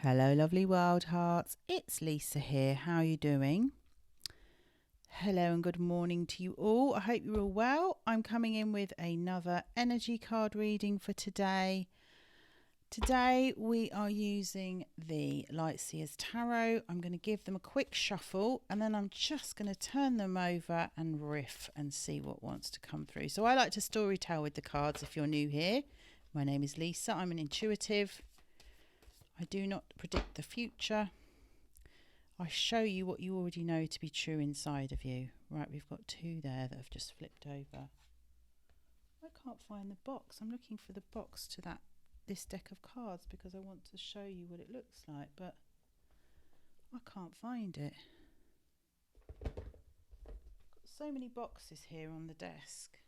Hello, lovely wild hearts. It's Lisa here. How are you doing? Hello and good morning to you all. I hope you're all well. I'm coming in with another energy card reading for today. Today we are using the Seers Tarot. I'm going to give them a quick shuffle and then I'm just going to turn them over and riff and see what wants to come through. So I like to storytell with the cards if you're new here. My name is Lisa. I'm an intuitive. I do not predict the future. I show you what you already know to be true inside of you. Right, we've got two there that have just flipped over. I can't find the box. I'm looking for the box to this deck of cards because I want to show you what it looks like, but I can't find it. Got so many boxes here on the desk.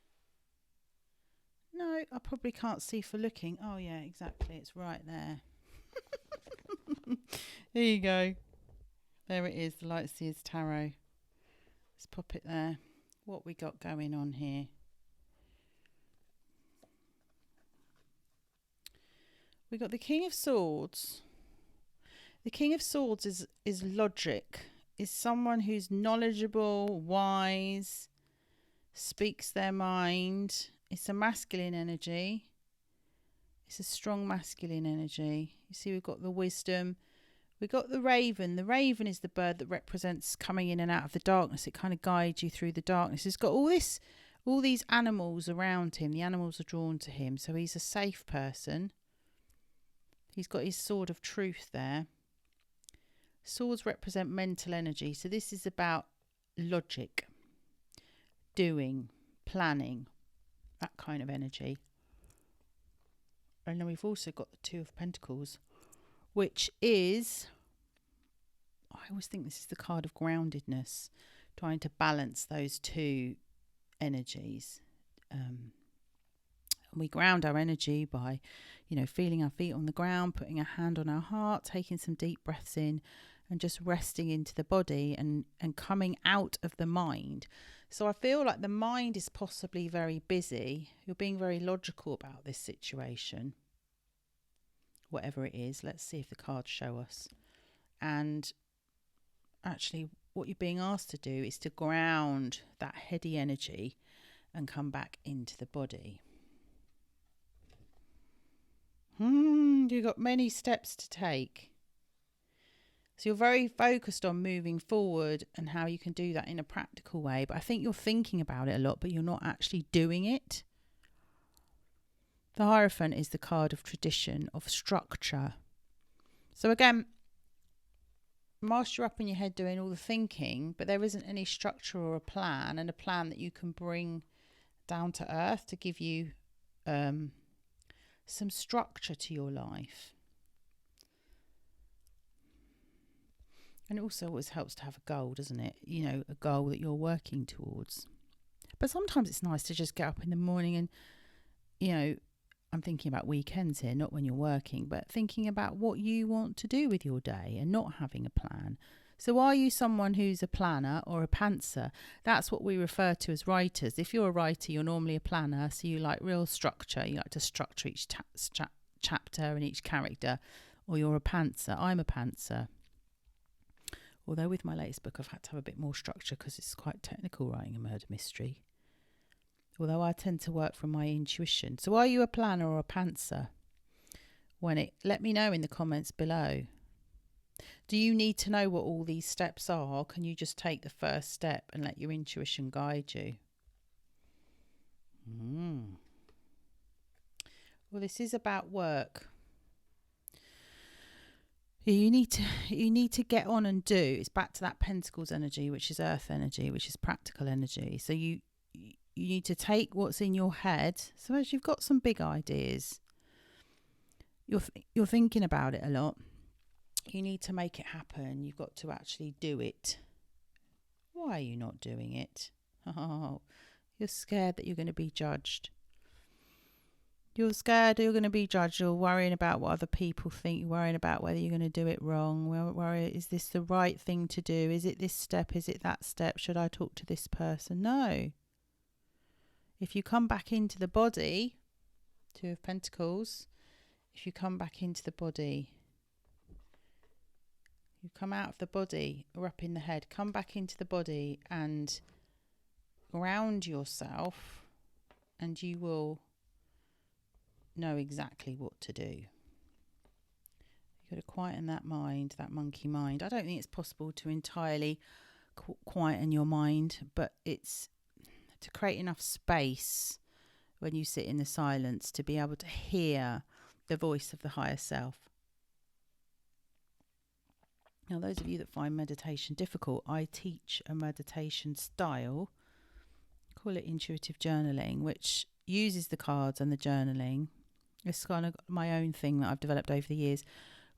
No, I probably can't see for looking. Oh yeah, exactly. It's right there. Here you go. There it is, the Seers Tarot. Let's pop it there. What we got going on here? We got the King of Swords. The King of Swords is logic, is someone who's knowledgeable, wise, speaks their mind. It's a masculine energy. It's a strong masculine energy. You see, we've got the wisdom. We've got the raven. The raven is the bird that represents coming in and out of the darkness. It kind of guides you through the darkness. It's got all these animals around him. The animals are drawn to him. So he's a safe person. He's got his sword of truth there. Swords represent mental energy. So this is about logic, doing, planning, that kind of energy. And then we've also got the Two of Pentacles, which is, I always think this is the card of groundedness, trying to balance those two energies. And we ground our energy by, feeling our feet on the ground, putting a hand on our heart, taking some deep breaths in and just resting into the body and coming out of the mind. So I feel like the mind is possibly very busy. You're being very logical about this situation. Whatever it is, let's see if the cards show us. And actually what you're being asked to do is to ground that heady energy and come back into the body. You've got many steps to take. So you're very focused on moving forward and how you can do that in a practical way. But I think you're thinking about it a lot, but you're not actually doing it. The Hierophant is the card of tradition, of structure. So again, whilst you're up in your head doing all the thinking, but there isn't any structure or a plan, and a plan that you can bring down to earth to give you some structure to your life. And it also always helps to have a goal, doesn't it? A goal that you're working towards. But sometimes it's nice to just get up in the morning and, I'm thinking about weekends here, not when you're working, but thinking about what you want to do with your day and not having a plan. So are you someone who's a planner or a pantser? That's what we refer to as writers. If you're a writer, you're normally a planner, so you like real structure. You like to structure each chapter and each character. Or you're a pantser. I'm a pantser. Although with my latest book, I've had to have a bit more structure because it's quite technical writing a murder mystery. Although I tend to work from my intuition. So are you a planner or a pantser? Let me know in the comments below. Do you need to know what all these steps are? Or can you just take the first step and let your intuition guide you? Well, this is about work. You need to get on and do. It's back to that Pentacles energy, which is earth energy, which is practical energy. So you need to take what's in your head. So as you've got some big ideas, you're thinking about it a lot. You need to make it happen. You've got to actually do it. Why are you not doing it? Oh, you're scared that you're going to be judged. You're scared you're going to be judged. You're worrying about what other people think. You're worrying about whether you're going to do it wrong. Is this the right thing to do? Is it this step? Is it that step? Should I talk to this person? No. If you come back into the body, Two of Pentacles, if you come back into the body You come out of the body or up in the head. Come back into the body and ground yourself, and you will know exactly what to do. You've got to quieten that mind, that monkey mind. I don't think it's possible to entirely quieten your mind, but it's to create enough space when you sit in the silence to be able to hear the voice of the higher self. Now, those of you that find meditation difficult, I teach a meditation style, call it intuitive journaling, which uses the cards and the journaling. It's kind of my own thing that I've developed over the years,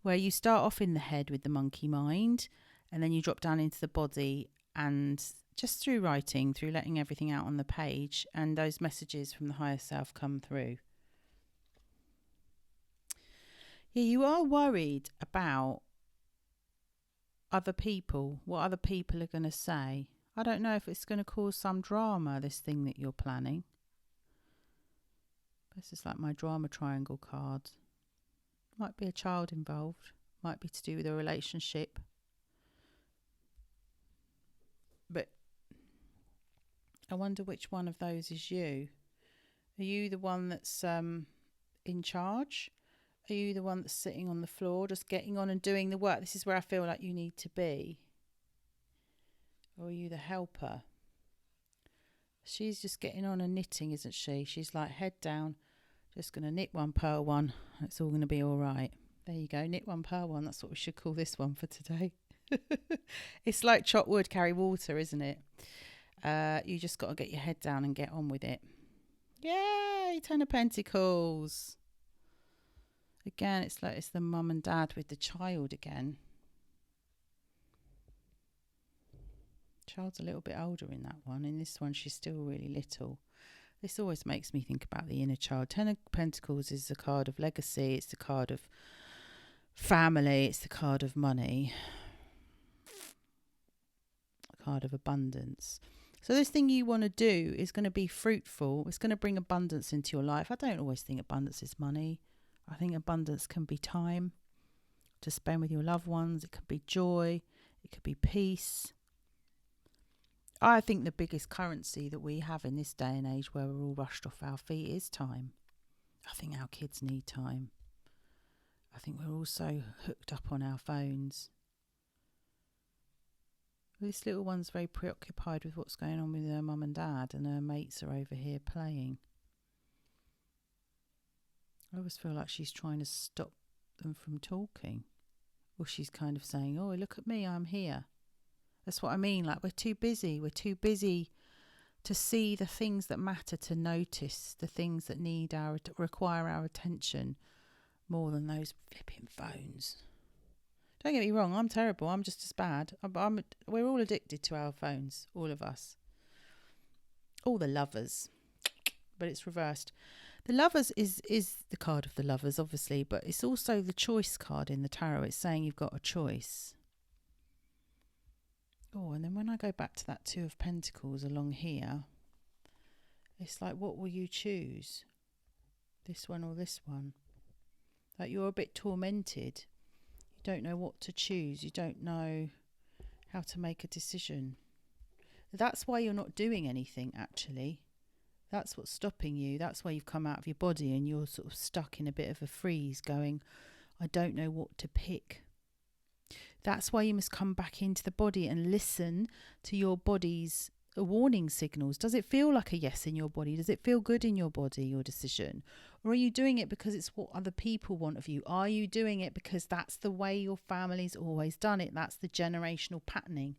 where you start off in the head with the monkey mind, and then you drop down into the body, and just through writing, through letting everything out on the page, and those messages from the higher self come through. Yeah, you are worried about other people, what other people are going to say. I don't know if it's going to cause some drama, this thing that you're planning. This is like my drama triangle card. Might be a child involved, might be to do with a relationship. But I wonder which one of those is you. Are you the one that's in charge? Are you the one that's sitting on the floor, just getting on and doing the work? This is where I feel like you need to be. Or are you the helper? She's just getting on and knitting, isn't she? She's like, head down, just going to knit one, purl one. It's all going to be all right. There you go, knit one, purl one. That's what we should call this one for today. It's like chop wood, carry water, isn't it? You just got to get your head down and get on with it. Yay, 10 of Pentacles. Again, it's like it's the mum and dad with the child again. Child's a little bit older in that one. In this one, she's still really little. This always makes me think about the inner child. 10 of Pentacles is the card of legacy. It's the card of family. It's the card of money. The card of abundance. So this thing you want to do is going to be fruitful. It's going to bring abundance into your life. I don't always think abundance is money. I think abundance can be time to spend with your loved ones. It could be joy. It could be peace. I think the biggest currency that we have in this day and age where we're all rushed off our feet is time. I think our kids need time. I think we're all so hooked up on our phones. This little one's very preoccupied with what's going on with her mum and dad, and her mates are over here playing. I always feel like she's trying to stop them from talking. Or she's kind of saying, oh, look at me, I'm here. That's what I mean. Like, we're too busy. We're too busy to see the things that matter, to notice the things that require our attention more than those flipping phones. Don't get me wrong, I'm terrible. I'm just as bad. We're all addicted to our phones, all of us. All the lovers. But it's reversed. The Lovers is the card of the Lovers, obviously, but it's also the choice card in the tarot. It's saying you've got a choice. Oh, and then when I go back to that Two of Pentacles along here, it's like, what will you choose? This one or this one? Like, you're a bit tormented. You don't know what to choose. You don't know how to make a decision. That's why you're not doing anything, actually. That's what's stopping you. That's why you've come out of your body and you're sort of stuck in a bit of a freeze going, I don't know what to pick. That's why you must come back into the body and listen to your body's warning signals. Does it feel like a yes in your body? Does it feel good in your body, your decision? Or are you doing it because it's what other people want of you? Are you doing it because that's the way your family's always done it? That's the generational patterning.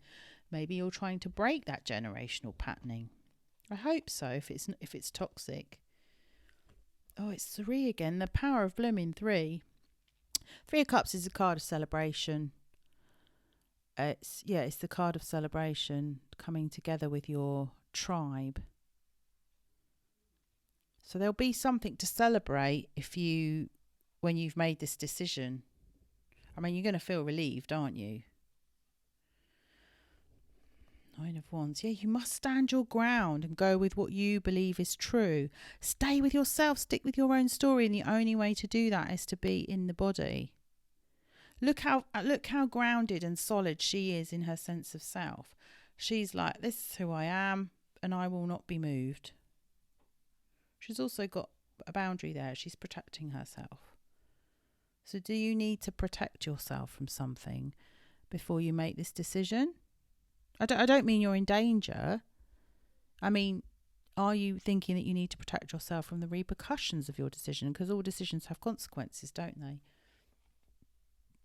Maybe you're trying to break that generational patterning. I hope so, if it's toxic. Oh, it's 3 again. The power of blooming 3. 3 of Cups is a card of celebration. It's the card of celebration, coming together with your tribe. So there'll be something to celebrate when you've made this decision. I mean, you're going to feel relieved, aren't you? 9 of Wands. Yeah, you must stand your ground and go with what you believe is true. Stay with yourself, stick with your own story, and the only way to do that is to be in the body. Look how grounded and solid she is in her sense of self. She's like, this is who I am, and I will not be moved. She's also got a boundary there. She's protecting herself. So do you need to protect yourself from something before you make this decision? I don't mean you're in danger. I mean, are you thinking that you need to protect yourself from the repercussions of your decision? Because all decisions have consequences, don't they?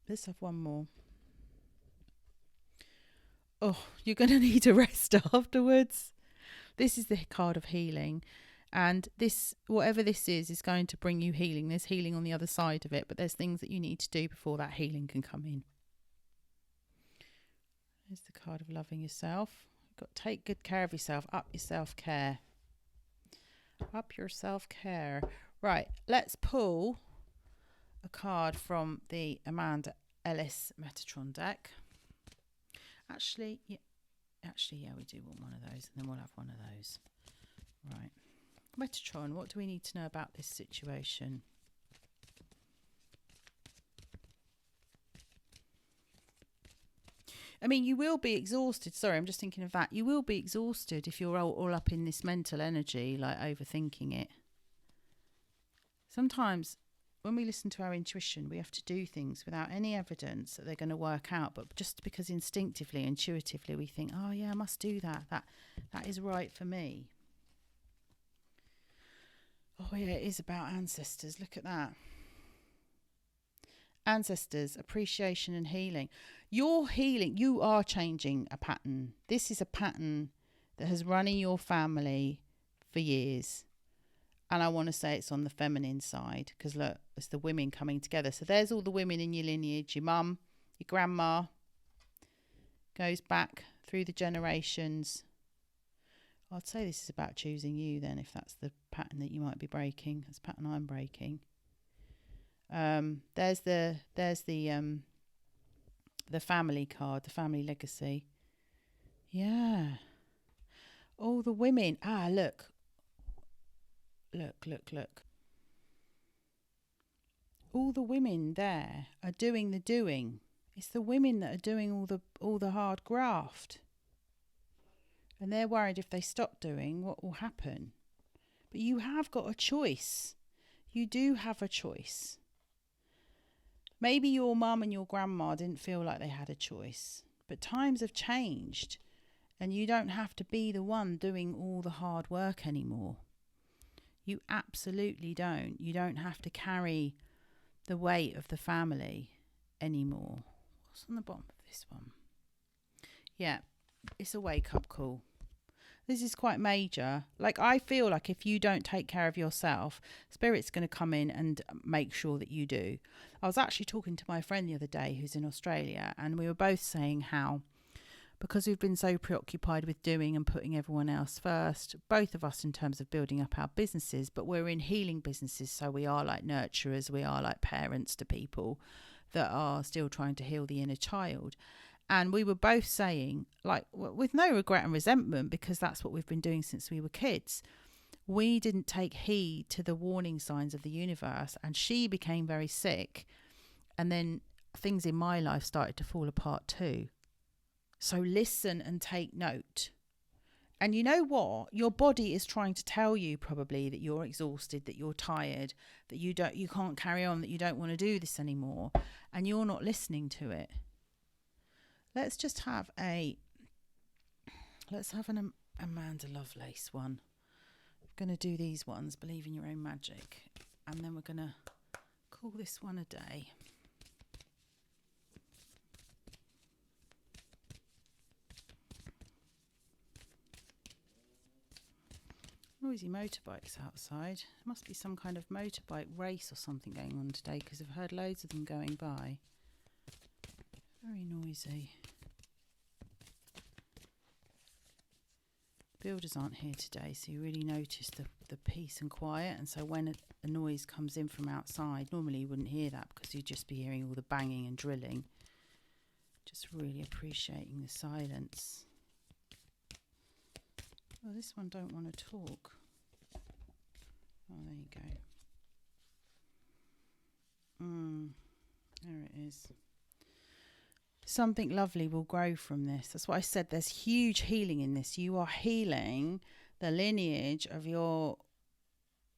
Let's have one more. Oh, you're going to need a rest afterwards. This is the card of healing. And this, whatever this is going to bring you healing. There's healing on the other side of it, but there's things that you need to do before that healing can come in. There's the card of loving yourself. You've got to take good care of yourself. Up your self-care. Up your self-care. Right, let's pull a card from the Ellis Metatron deck. Actually, yeah, we do want one of those, and then we'll have one of those. Right. Metatron, what do we need to know about this situation? I mean, you will be exhausted. Sorry, I'm just thinking of that. You will be exhausted if you're all up in this mental energy, like overthinking it. Sometimes when we listen to our intuition, we have to do things without any evidence that they're going to work out. But just because instinctively, intuitively, we think, oh yeah, I must do that. That is right for me. Oh yeah, it is about ancestors. Look at that. Ancestors, appreciation and healing. You're healing. You are changing a pattern. This is a pattern that has run in your family for years. And I want to say it's on the feminine side because look, it's the women coming together. So there's all the women in your lineage. Your mum, your grandma. Goes back through the generations. I'd say this is about choosing you then, if that's the pattern that you might be breaking. That's the pattern I'm breaking. There's the family card, the family legacy. Yeah. All the women. Ah, look. Look. All the women there are doing the doing. It's the women that are doing all the hard graft. And they're worried if they stop doing, what will happen? But you have got a choice. You do have a choice. Maybe your mum and your grandma didn't feel like they had a choice. But times have changed. And you don't have to be the one doing all the hard work anymore. You absolutely don't. You don't have to carry the weight of the family anymore. What's on the bottom of this one? Yeah. It's a wake-up call. This is quite major. Like, I feel like if you don't take care of yourself, Spirit's going to come in and make sure that you do. I was actually talking to my friend the other day who's in Australia, and we were both saying how, because we've been so preoccupied with doing and putting everyone else first, both of us in terms of building up our businesses, but we're in healing businesses, so we are like nurturers, we are like parents to people that are still trying to heal the inner child. And we were both saying, like, with no regret and resentment, because that's what we've been doing since we were kids, we didn't take heed to the warning signs of the universe, and she became very sick, and then things in my life started to fall apart too. So listen and take note. And you know what? Your body is trying to tell you probably that you're exhausted, that you're tired, that you can't carry on, that you don't want to do this anymore, and you're not listening to it. Let's just have an Amanda Lovelace one. I'm going to do these ones, Believe in Your Own Magic, and then we're going to call this one a day. Noisy motorbikes outside. There must be some kind of motorbike race or something going on today because I've heard loads of them going by. Very noisy. Builders aren't here today, so you really notice the peace and quiet. And so when a noise comes in from outside, normally you wouldn't hear that because you'd just be hearing all the banging and drilling. Just really appreciating the silence. Oh, this one don't want to talk. Oh, there you go. There it is. Something lovely will grow from this. That's what I said. There's huge healing in this. You are healing the lineage of your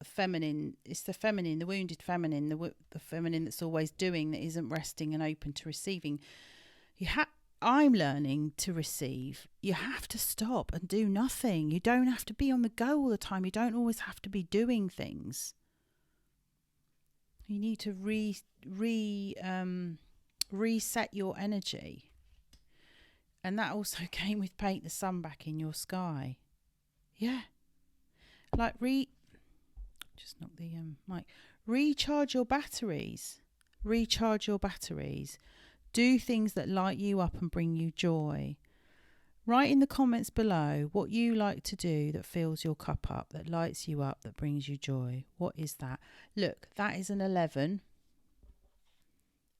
feminine. It's the feminine, the wounded feminine, the feminine that's always doing, that isn't resting and open to receiving. I'm learning to receive. You have to stop and do nothing. You don't have to be on the go all the time. You don't always have to be doing things. You need to reset your energy. And that also came with paint the sun back in your sky. Yeah. Like just knock the mic. Recharge your batteries. Recharge your batteries. Do things that light you up and bring you joy. Write in the comments below what you like to do that fills your cup up, that lights you up, that brings you joy. What is that? Look, that is an 11.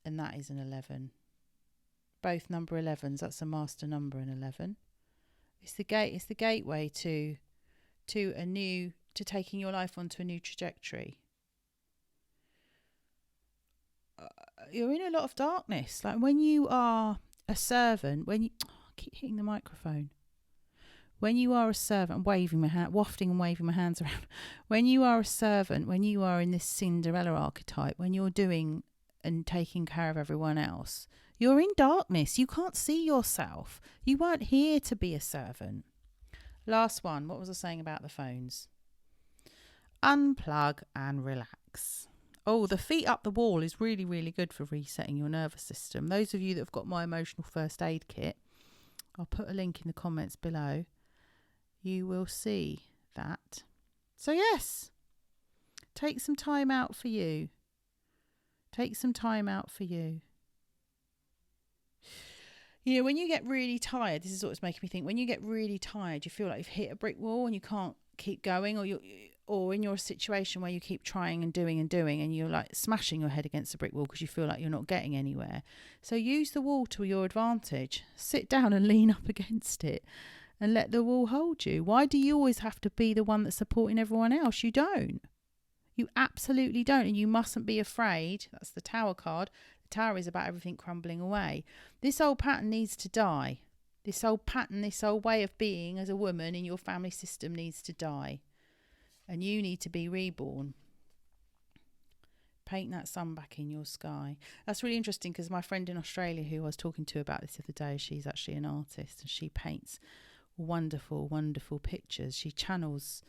And that is an 11. Both number 11s. That's a master number, an 11. It's the gateway to taking your life onto a new trajectory. You're in a lot of darkness. Like when you are a servant, I keep hitting the microphone. When you are a servant, wafting and waving my hands around. When you are a servant, when you are in this Cinderella archetype, when you're doing and taking care of everyone else, you're in darkness. You can't see yourself. You weren't here to be a servant. Last one. What was I saying about the phones? Unplug and relax. Oh, the feet up the wall is really, really good for resetting your nervous system. Those of you that have got my emotional first aid kit, I'll put a link in the comments below. You will see that. So yes, take some time out for you. Take some time out for you. You know, when you get really tired, this is what's making me think, when you get really tired, you feel like you've hit a brick wall and you can't keep going, or in your situation where you keep trying and doing and you're like smashing your head against a brick wall because you feel like you're not getting anywhere. So use the wall to your advantage. Sit down and lean up against it and let the wall hold you. Why do you always have to be the one that's supporting everyone else? You don't. You absolutely don't. And you mustn't be afraid. That's the Tower card. The Tower is about everything crumbling away. This old pattern needs to die. This old pattern, this old way of being as a woman in your family system needs to die. And you need to be reborn. Paint that sun back in your sky. That's really interesting because my friend in Australia who I was talking to about this the other day, she's actually an artist and she paints wonderful, wonderful pictures. She channels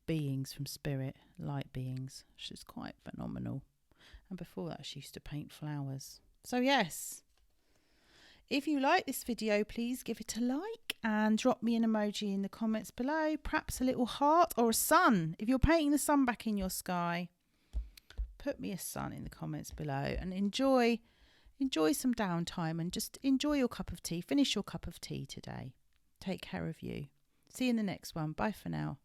beings from spirit, light beings. She's quite phenomenal. And before that, she used to paint flowers. So yes. If you like this video, please give it a like and drop me an emoji in the comments below. Perhaps a little heart or a sun. If you're painting the sun back in your sky, put me a sun in the comments below and enjoy some downtime and just enjoy your cup of tea. Finish your cup of tea today. Take care of you. See you in the next one. Bye for now.